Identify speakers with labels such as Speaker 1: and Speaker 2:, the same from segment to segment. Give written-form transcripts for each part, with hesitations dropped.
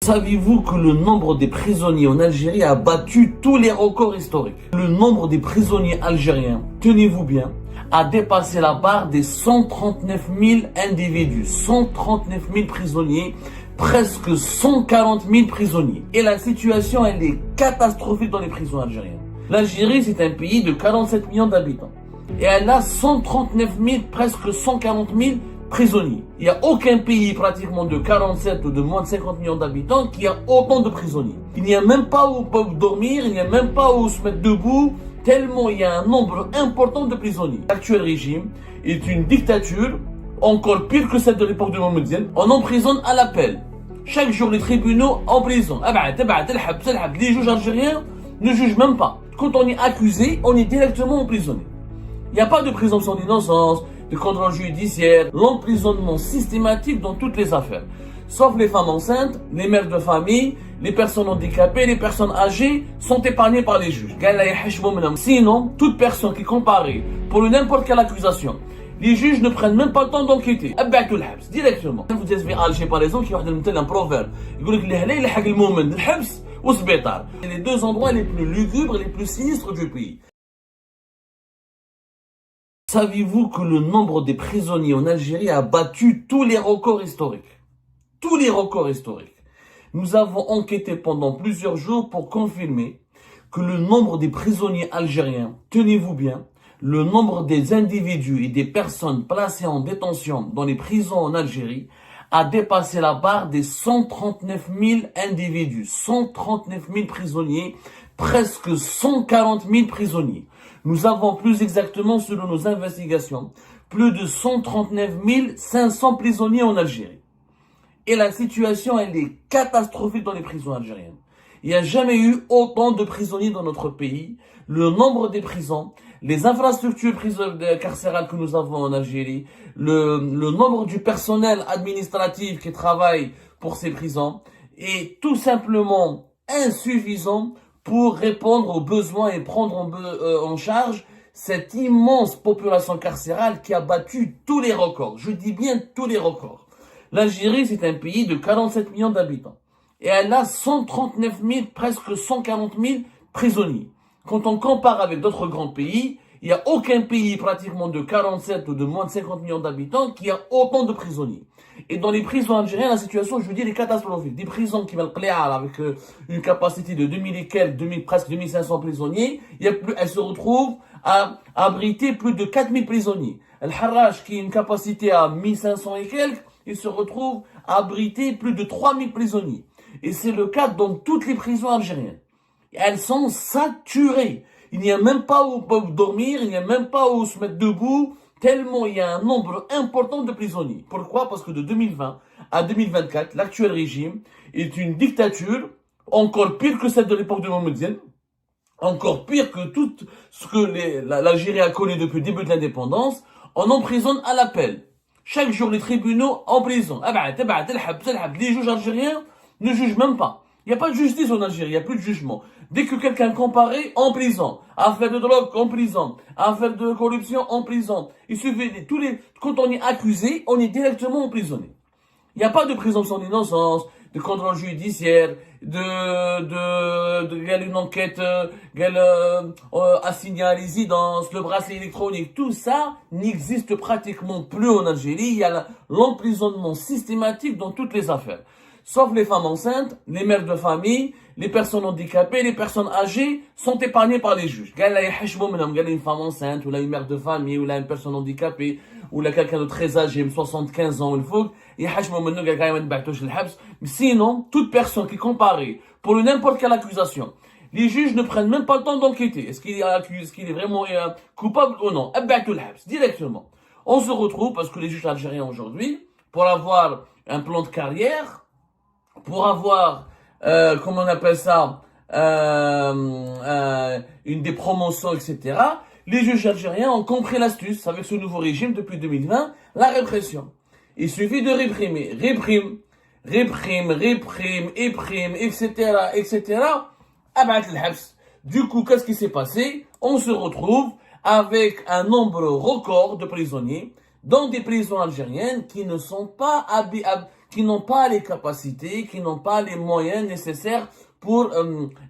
Speaker 1: Saviez-vous que le nombre des prisonniers en Algérie a battu tous les records historiques? Le nombre des prisonniers algériens, tenez-vous bien, a dépassé la barre des 139 000 individus. 139 000 prisonniers, presque 140 000 prisonniers. Et la situation, elle est catastrophique dans les prisons algériennes. L'Algérie, c'est un pays de 47 millions d'habitants. Et elle a 139 000, presque 140 000 prisonniers. Il n'y a aucun pays pratiquement de 47 ou de moins de 50 millions d'habitants qui a autant de prisonniers. Il n'y a même pas où dormir, il n'y a même pas où se mettre debout, tellement il y a un nombre important de prisonniers. L'actuel régime est une dictature, encore pire que celle de l'époque de Mohamed. On emprisonne à l'appel. Chaque jour, les tribunaux en prison. Les juges algériens ne jugent même pas. Quand on est accusé, on est directement emprisonné. Il n'y a pas de présomption d'innocence, de contrôle judiciaire, l'emprisonnement systématique dans toutes les affaires. Sauf les femmes enceintes, les mères de famille, les personnes handicapées, les personnes âgées sont épargnées par les juges. Sinon, toute personne qui est comparée pour n'importe quelle accusation, les juges ne prennent même pas le temps d'enquêter. Directement. Vous êtes à Alger par exemple, qui a un proverbe. C'est les deux endroits les plus lugubres, les plus sinistres du pays. Saviez-vous que le nombre des prisonniers en Algérie a battu tous les records historiques? Tous les records historiques. Nous avons enquêté pendant plusieurs jours pour confirmer que le nombre des prisonniers algériens, tenez-vous bien, le nombre des individus et des personnes placées en détention dans les prisons en Algérie a dépassé la barre des 139 000 individus, 139 000 prisonniers, presque 140 000 prisonniers. Nous avons plus exactement, selon nos investigations, plus de 139 500 prisonniers en Algérie. Et la situation, elle est catastrophique dans les prisons algériennes. Il n'y a jamais eu autant de prisonniers dans notre pays. Le nombre des prisons, les infrastructures carcérales que nous avons en Algérie, le nombre du personnel administratif qui travaille pour ces prisons est tout simplement insuffisant pour répondre aux besoins et prendre en charge cette immense population carcérale qui a battu tous les records. Je dis bien tous les records. L'Algérie, c'est un pays de 47 millions d'habitants. Et elle a 139 000, presque 140 000 prisonniers. Quand on compare avec d'autres grands pays, il n'y a aucun pays pratiquement de 47 ou de moins de 50 millions d'habitants qui a autant de prisonniers. Et dans les prisons algériennes, la situation, je veux dire, est catastrophique. Des prisons qui valent avec une capacité de 2000 et quelques, presque 2500 prisonniers, elles se retrouvent à abriter plus de 4000 prisonniers. El Harrach, qui a une capacité à 1500 et quelques, il se retrouve à abriter plus de 3000 prisonniers. Et c'est le cas dans toutes les prisons algériennes. Elles sont saturées. Il n'y a même pas où dormir, il n'y a même pas où se mettre debout, tellement il y a un nombre important de prisonniers. Pourquoi? Parce que de 2020 à 2024, l'actuel régime est une dictature, encore pire que celle de l'époque de Mohamed, encore pire que tout ce que l'Algérie a connu depuis le début de l'indépendance. On emprisonne à l'appel. Chaque jour, les tribunaux en prison. Les juges algériens ne jugent même pas. Il n'y a pas de justice en Algérie, il n'y a plus de jugement. Dès que quelqu'un comparé, en prison. Affaire de drogue, en prison. Affaire de corruption, en prison. Il suffit quand on est accusé, on est directement emprisonné. Il n'y a pas de présomption d'innocence, de contrôle judiciaire, une enquête, assigner à résidence, le bracelet électronique. Tout ça n'existe pratiquement plus en Algérie. Il y a l'emprisonnement systématique dans toutes les affaires. Sauf les femmes enceintes, les mères de famille, les personnes handicapées, les personnes âgées sont épargnées par les juges. Une femme enceinte, ou là une mère de famille, ou là une personne handicapée, ou là quelqu'un de très âgé, 75 ans, il faut, sinon, toute personne qui est comparée pour n'importe quelle accusation, les juges ne prennent même pas le temps d'enquêter. Est-ce qu'il est vraiment coupable ou non? Directement. On se retrouve, parce que les juges algériens aujourd'hui, pour avoir un plan de carrière, pour avoir, comment on appelle ça, des promotions, etc., les juges algériens ont compris l'astuce avec ce nouveau régime depuis 2020, la répression. Il suffit de réprimer, réprime, etc. Du coup, qu'est-ce qui s'est passé? On se retrouve avec un nombre record de prisonniers dans des prisons algériennes qui ne sont pas qui n'ont pas les capacités, qui n'ont pas les moyens nécessaires pour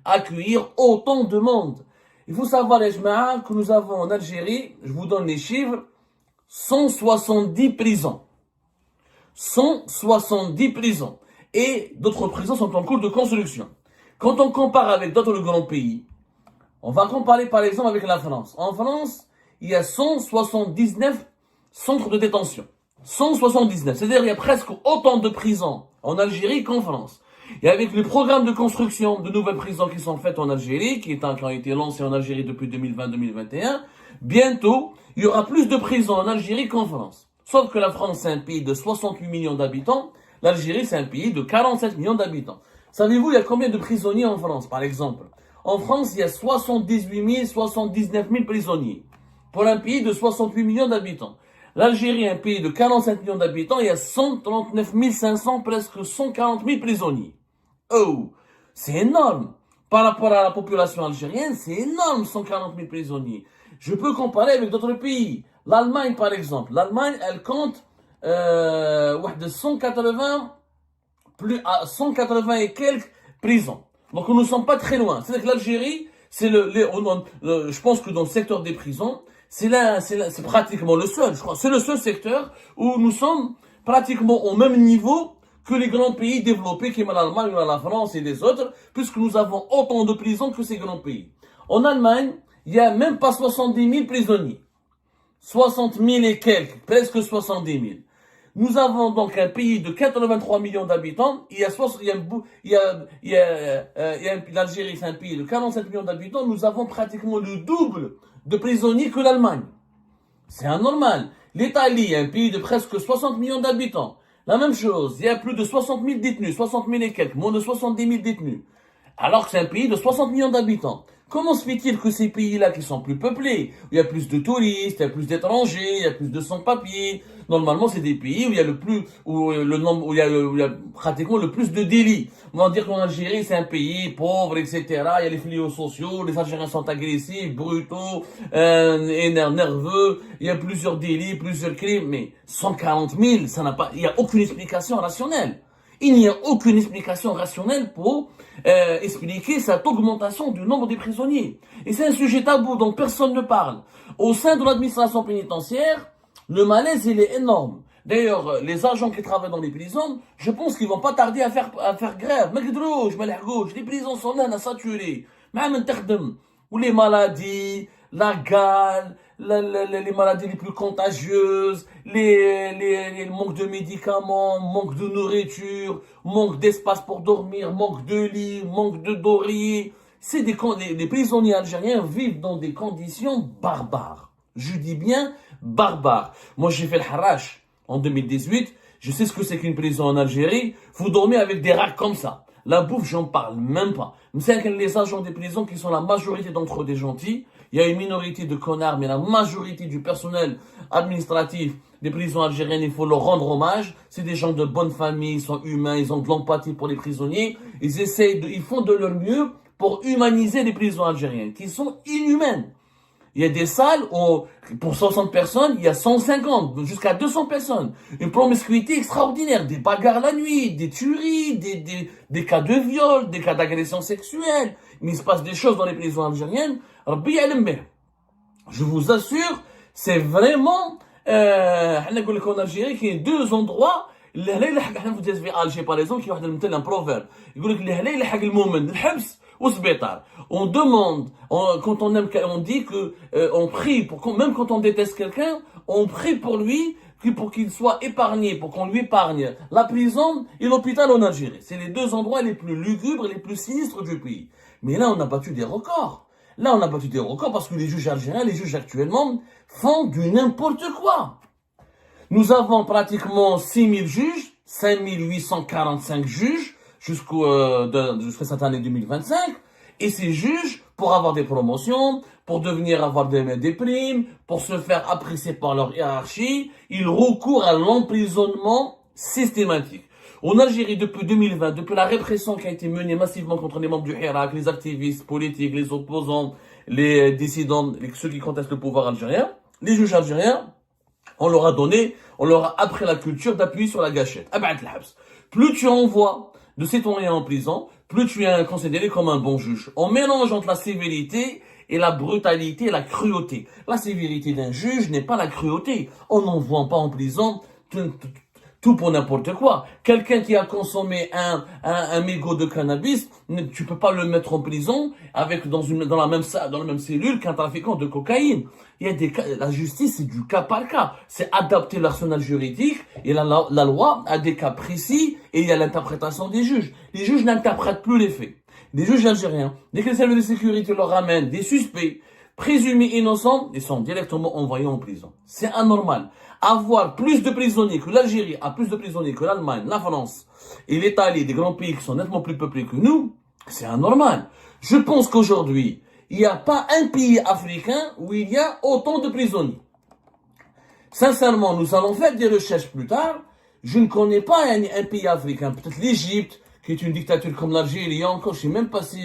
Speaker 1: accueillir autant de monde. Il faut savoir, les jama'a, que nous avons en Algérie, je vous donne les chiffres, 170 prisons. 170 prisons. Et d'autres prisons sont en cours de construction. Quand on compare avec d'autres grands pays, on va comparer par exemple avec la France. En France, il y a 179 centres de détention. 179. C'est-à-dire qu'il y a presque autant de prisons en Algérie qu'en France. Et avec le programme de construction de nouvelles prisons qui sont faites en Algérie, qui ont été lancées en Algérie depuis 2020-2021, bientôt, il y aura plus de prisons en Algérie qu'en France. Sauf que la France, c'est un pays de 68 millions d'habitants. L'Algérie, c'est un pays de 47 millions d'habitants. Savez-vous, il y a combien de prisonniers en France, par exemple? En France, il y a 78 000, 79 000 prisonniers. Pour un pays de 68 millions d'habitants. L'Algérie, un pays de 47 millions d'habitants, il y a 139 500, presque 140 000 prisonniers. Oh, c'est énorme. Par rapport à la population algérienne, c'est énorme, 140 000 prisonniers. Je peux comparer avec d'autres pays. L'Allemagne, par exemple. L'Allemagne, elle compte de 180 et quelques prisons. Donc, nous ne sommes pas très loin. C'est-à-dire que l'Algérie, je pense que dans le secteur des prisons, c'est pratiquement le seul, je crois. C'est le seul secteur où nous sommes pratiquement au même niveau que les grands pays développés, qui sont l'Allemagne, la France et les autres, puisque nous avons autant de prisons que ces grands pays. En Allemagne, il n'y a même pas 70 000 prisonniers. 60 000 et quelques, presque 70 000. Nous avons donc un pays de 83 millions d'habitants. L'Algérie, c'est un pays de 47 millions d'habitants. Nous avons pratiquement le double de prisonniers que l'Allemagne. C'est anormal. L'Italie, un pays de presque 60 millions d'habitants. La même chose. Il y a plus de 60 000 détenus, 60 000 et quelques, moins de 70 000 détenus. Alors que c'est un pays de 60 millions d'habitants. Comment se fait-il que ces pays-là qui sont plus peuplés, où il y a plus de touristes, il y a plus d'étrangers, il y a plus de sans-papiers, normalement c'est des pays où il y a il y a pratiquement le plus de délits. On va dire qu'en Algérie c'est un pays pauvre, etc. Il y a les fléaux sociaux, les Algériens sont agressifs, brutaux, nerveux, il y a plusieurs délits, plusieurs crimes, mais 140 000, il n'y a aucune explication rationnelle. Il n'y a aucune explication rationnelle pour expliquer cette augmentation du nombre des prisonniers. Et c'est un sujet tabou dont personne ne parle. Au sein de l'administration pénitentiaire, le malaise, il est énorme. D'ailleurs, les agents qui travaillent dans les prisons, je pense qu'ils vont pas tarder à faire grève. Les prisons sont là, saturées. Ou les maladies, la gale, les maladies les plus contagieuses, les manques de médicaments, manque de nourriture, manque d'espace pour dormir, manque de lit, manque de d'oreiller. Les prisonniers algériens vivent dans des conditions barbares. Je dis bien barbares. Moi, j'ai fait le Harash en 2018. Je sais ce que c'est qu'une prison en Algérie. Vous dormez avec des rats comme ça. La bouffe, j'en parle même pas. Mais c'est que les agents des prisons qui sont la majorité d'entre eux des gentils. Il y a une minorité de connards, mais la majorité du personnel administratif des prisons algériennes, il faut leur rendre hommage. C'est des gens de bonne famille, ils sont humains, ils ont de l'empathie pour les prisonniers. Ils font de leur mieux pour humaniser les prisons algériennes, qui sont inhumaines. Il y a des salles où, pour 60 personnes, il y a 150, jusqu'à 200 personnes. Une promiscuité extraordinaire, des bagarres la nuit, des tueries, des cas de viol, des cas d'agression sexuelle. Mais il se passe des choses dans les prisons algériennes. Je vous assure, c'est vraiment, en Algérie, qu'il y a deux endroits. Alger, par exemple, qui a un proverbe. On demande, quand on dit que on prie même quand on déteste quelqu'un, on prie pour lui, pour qu'il soit épargné, pour qu'on lui épargne la prison et l'hôpital en Algérie. C'est les deux endroits les plus lugubres, les plus sinistres du pays. Mais là, on a battu des records. Là, on a battu des records parce que les juges algériens, les juges actuellement, font du n'importe quoi. Nous avons pratiquement 6000 juges, 5845 juges, jusqu'à cette année 2025. Et ces juges, pour avoir des promotions, pour avoir des primes, pour se faire apprécier par leur hiérarchie, ils recourent à l'emprisonnement systématique. En Algérie, depuis 2020, depuis la répression qui a été menée massivement contre les membres du Hirak, les activistes politiques, les opposants, les dissidents, ceux qui contestent le pouvoir algérien, les juges algériens, on leur a appris la culture d'appuyer sur la gâchette. Plus tu envoies de citoyens en prison, plus tu es considéré comme un bon juge. On mélange entre la sévérité et la brutalité et la cruauté. La sévérité d'un juge n'est pas la cruauté. On n'envoie pas en prison tout pour n'importe quoi. Quelqu'un qui a consommé un mégot de cannabis, tu peux pas le mettre en prison dans la même cellule qu'un trafiquant de cocaïne. Il y a des cas, la justice, c'est du cas par cas. C'est adapter l'arsenal juridique et la loi a des cas précis et il y a l'interprétation des juges. Les juges n'interprètent plus les faits. Les juges algériens, dès que les services de sécurité leur ramènent des suspects présumés innocents, ils sont directement envoyés en prison. C'est anormal. Avoir plus de prisonniers que l'Algérie a plus de prisonniers que l'Allemagne, la France et l'Italie, des grands pays qui sont nettement plus peuplés que nous, c'est anormal. Je pense qu'aujourd'hui, il n'y a pas un pays africain où il y a autant de prisonniers. Sincèrement, nous allons faire des recherches plus tard. Je ne connais pas un pays africain, peut-être l'Égypte, qui est une dictature comme l'Algérie, encore, je ne sais même pas si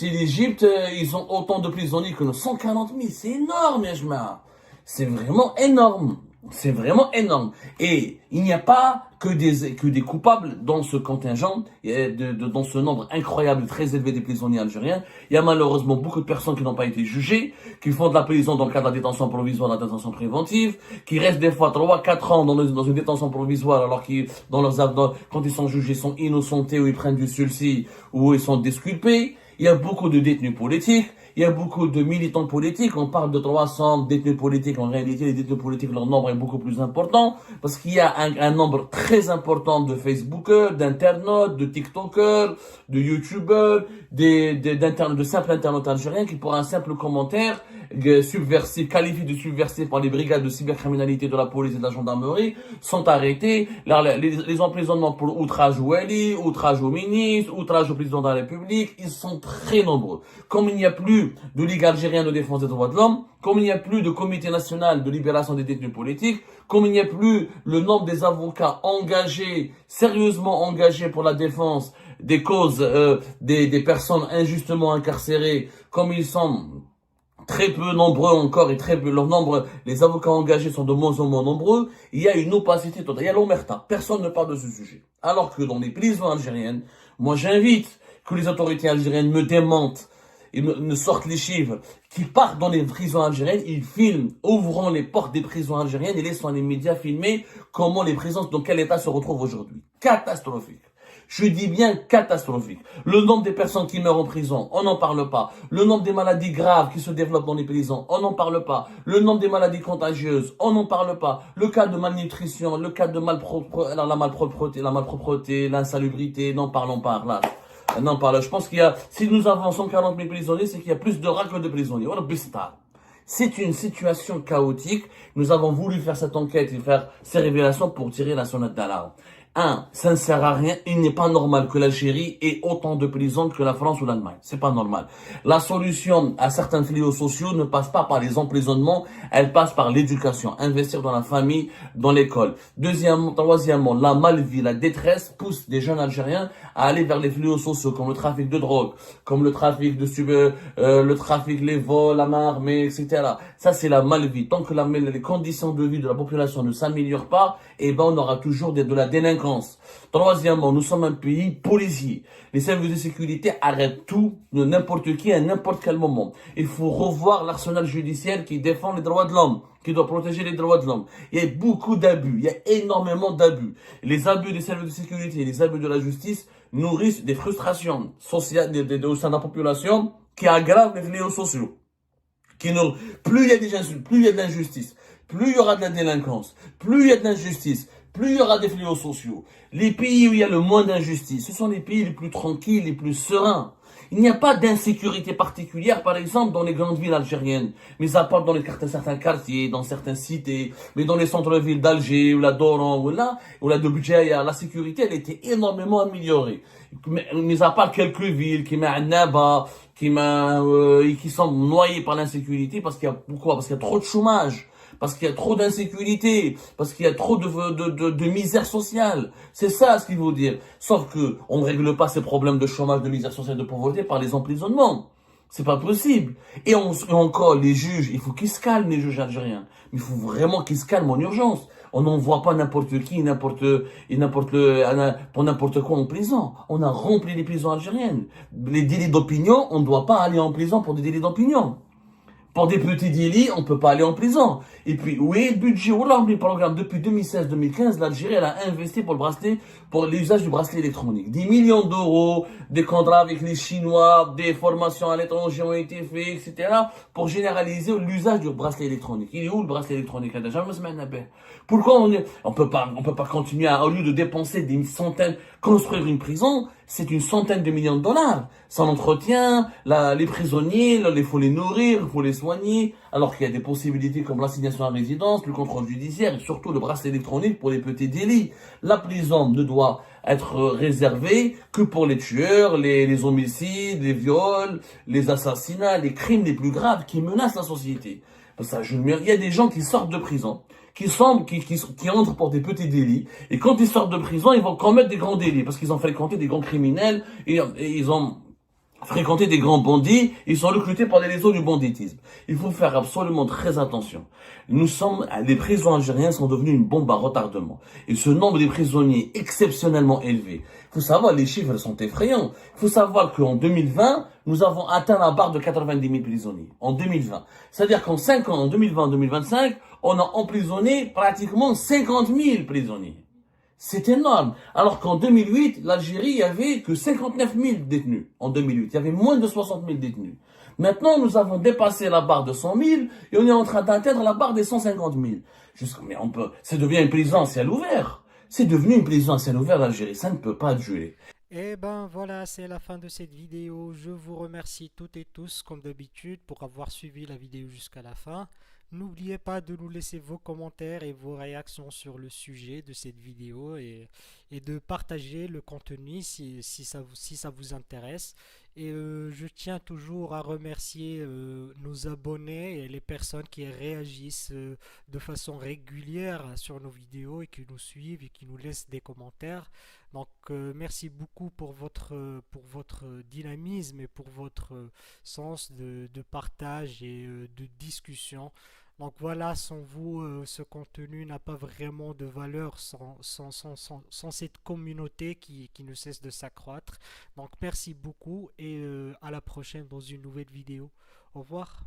Speaker 1: l'Égypte, ils ont autant de prisonniers que nous. 140 000, c'est énorme, Yajma. C'est vraiment énorme. C'est vraiment énorme. Et il n'y a pas que des coupables dans ce contingent, dans ce nombre incroyable, très élevé des prisonniers algériens. Il y a malheureusement beaucoup de personnes qui n'ont pas été jugées, qui font de la prison dans le cadre de la détention provisoire, de la détention préventive, qui restent des fois 3, 4 ans dans une détention provisoire, alors qu'ils, quand ils sont jugés, sont innocentés ou ils prennent du sursis ou ils sont disculpés. Il y a beaucoup de détenus politiques. Il y a beaucoup de militants politiques. On parle de 300 détenus politiques. En réalité, les détenus politiques, leur nombre est beaucoup plus important parce qu'il y a un nombre très important de Facebookers, d'internautes, de TikTokers, de YouTubers, de simples internautes algériens qui, pour un simple commentaire subversif, qualifié de subversif par les brigades de cybercriminalité de la police et de la gendarmerie, sont arrêtés. Les emprisonnements pour outrage au Wali, outrage au ministre, outrage au président de la République, ils sont très nombreux. Comme il n'y a plus de Ligue algérienne de défense des droits de l'homme, comme il n'y a plus de comité national de libération des détenus politiques, comme il n'y a plus le nombre des avocats engagés, sérieusement engagés pour la défense des causes des personnes injustement incarcérées, comme ils sont très peu nombreux encore et très peu, leur nombre, les avocats engagés sont de moins en moins nombreux, il y a une opacité totale, il y a l'omerta, personne ne parle de ce sujet. Alors que dans les prisons algériennes, moi j'invite que les autorités algériennes me démentent, ils me sortent les chiffres, qui partent dans les prisons algériennes, ils filment, ouvrant les portes des prisons algériennes et laissant les médias filmer comment les prisons, dans quel état se retrouvent aujourd'hui. Catastrophique. Je dis bien catastrophique. Le nombre des personnes qui meurent en prison, on n'en parle pas. Le nombre des maladies graves qui se développent dans les prisons, on n'en parle pas. Le nombre des maladies contagieuses, on n'en parle pas. Le cas de malnutrition, le cas de la malpropreté, l'insalubrité, n'en parlons pas là. Non, pas. Je pense si nous avons 140 000 prisonniers, c'est qu'il y a plus de rats que de prisonniers. C'est une situation chaotique. Nous avons voulu faire cette enquête et faire ces révélations pour tirer la sonnette d'alarme. Ça ne sert à rien. Il n'est pas normal que l'Algérie ait autant de prisons que la France ou l'Allemagne. C'est pas normal. La solution à certains fléaux sociaux ne passe pas par les emprisonnements, elle passe par l'éducation. Investir dans la famille, dans l'école. Troisièmement, la malvie, la détresse pousse des jeunes Algériens à aller vers les fléaux sociaux comme le trafic de drogue, comme le trafic les vols, la main armée, etc. Ça, c'est la malvie. Tant que les conditions de vie de la population ne s'améliorent pas, on aura toujours de la délinquance. Troisièmement, nous sommes un pays policier. Les services de sécurité arrêtent tout, de n'importe qui, à n'importe quel moment. Il faut revoir l'arsenal judiciaire qui défend les droits de l'homme, qui doit protéger les droits de l'homme. Il y a beaucoup d'abus, il y a énormément d'abus. Les abus des services de sécurité, les abus de la justice nourrissent des frustrations sociales au sein de la population qui aggravent les fléaux sociaux. Plus il y a de l'injustice, plus il y aura de la délinquance, plus il y a de l'injustice, plus il y aura des fléaux sociaux. Les pays où il y a le moins d'injustice, ce sont les pays les plus tranquilles, les plus sereins. Il n'y a pas d'insécurité particulière, par exemple, dans les grandes villes algériennes, mais à part dans certains quartiers, dans certaines cités, mais dans les centres-villes d'Alger, ou la Doran, ou la de Budjaya, la sécurité, elle était énormément améliorée. Mais à part quelques villes, qui sont noyées par l'insécurité, parce qu'il y a trop de chômage. Parce qu'il y a trop d'insécurité, parce qu'il y a trop de misère sociale. C'est ça ce qu'il veut dire. Sauf que on ne règle pas ces problèmes de chômage, de misère sociale, de pauvreté par les emprisonnements. C'est pas possible. Et encore, les juges, il faut qu'ils se calment, les juges algériens. Mais il faut vraiment qu'ils se calment en urgence. On n'envoie pas n'importe qui, pour n'importe quoi en prison. On a rempli les prisons algériennes. Les délits d'opinion, on ne doit pas aller en prison pour des délits d'opinion. Pour des petits délits, on ne peut pas aller en prison. Et puis, où est le budget? Où est le programme? Depuis 2016-2015, l'Algérie, elle a investi pour l'usage du bracelet électronique. 10 millions d'euros, des contrats avec les Chinois, des formations à l'étranger ont été faites, etc. pour généraliser l'usage du bracelet électronique. Il est où le bracelet électronique? Pourquoi on peut pas continuer au lieu de dépenser des centaines, construire une prison, c'est une centaine de millions de dollars. Sans l'entretien, les prisonniers, il faut les nourrir, il faut les soigner, alors qu'il y a des possibilités comme l'assignation à résidence, le contrôle judiciaire et surtout le bracelet électronique pour les petits délits. La prison ne doit être réservée que pour les tueurs, les homicides, les viols, les assassinats, les crimes les plus graves qui menacent la société. Il y a des gens qui sortent de prison, qui entrent pour des petits délits, et quand ils sortent de prison, ils vont commettre des grands délits, parce qu'ils ont fréquenté des grands criminels, et ils ont fréquenter des grands bandits, ils sont recrutés par les réseaux du banditisme. Il faut faire absolument très attention. Les prisons algériennes sont devenues une bombe à retardement. Et ce nombre de prisonniers exceptionnellement élevé. Il faut savoir, les chiffres sont effrayants. Il faut savoir qu'en 2020, nous avons atteint la barre de 90 000 prisonniers. En 2020. C'est-à-dire qu'en 5 ans, en 2020-2025, on a emprisonné pratiquement 50 000 prisonniers. C'est énorme. Alors qu'en 2008, l'Algérie, il y avait que 59 000 détenus. En 2008, il y avait moins de 60 000 détenus. Maintenant, nous avons dépassé la barre de 100 000 et on est en train d'atteindre la barre des 150 000. Mais ça devient une prison à ciel ouvert. C'est devenu une prison à ciel ouvert, l'Algérie. Ça ne peut pas durer.
Speaker 2: Et ben voilà, c'est la fin de cette vidéo. Je vous remercie toutes et tous, comme d'habitude, pour avoir suivi la vidéo jusqu'à la fin. N'oubliez pas de nous laisser vos commentaires et vos réactions sur le sujet de cette vidéo et de partager le contenu si ça vous intéresse. Et je tiens toujours à remercier nos abonnés et les personnes qui réagissent de façon régulière sur nos vidéos et qui nous suivent et qui nous laissent des commentaires. Donc merci beaucoup pour votre dynamisme et pour votre sens de partage et de discussion. Donc voilà, sans vous, ce contenu n'a pas vraiment de valeur sans cette communauté qui ne cesse de s'accroître. Donc merci beaucoup et à la prochaine dans une nouvelle vidéo. Au revoir.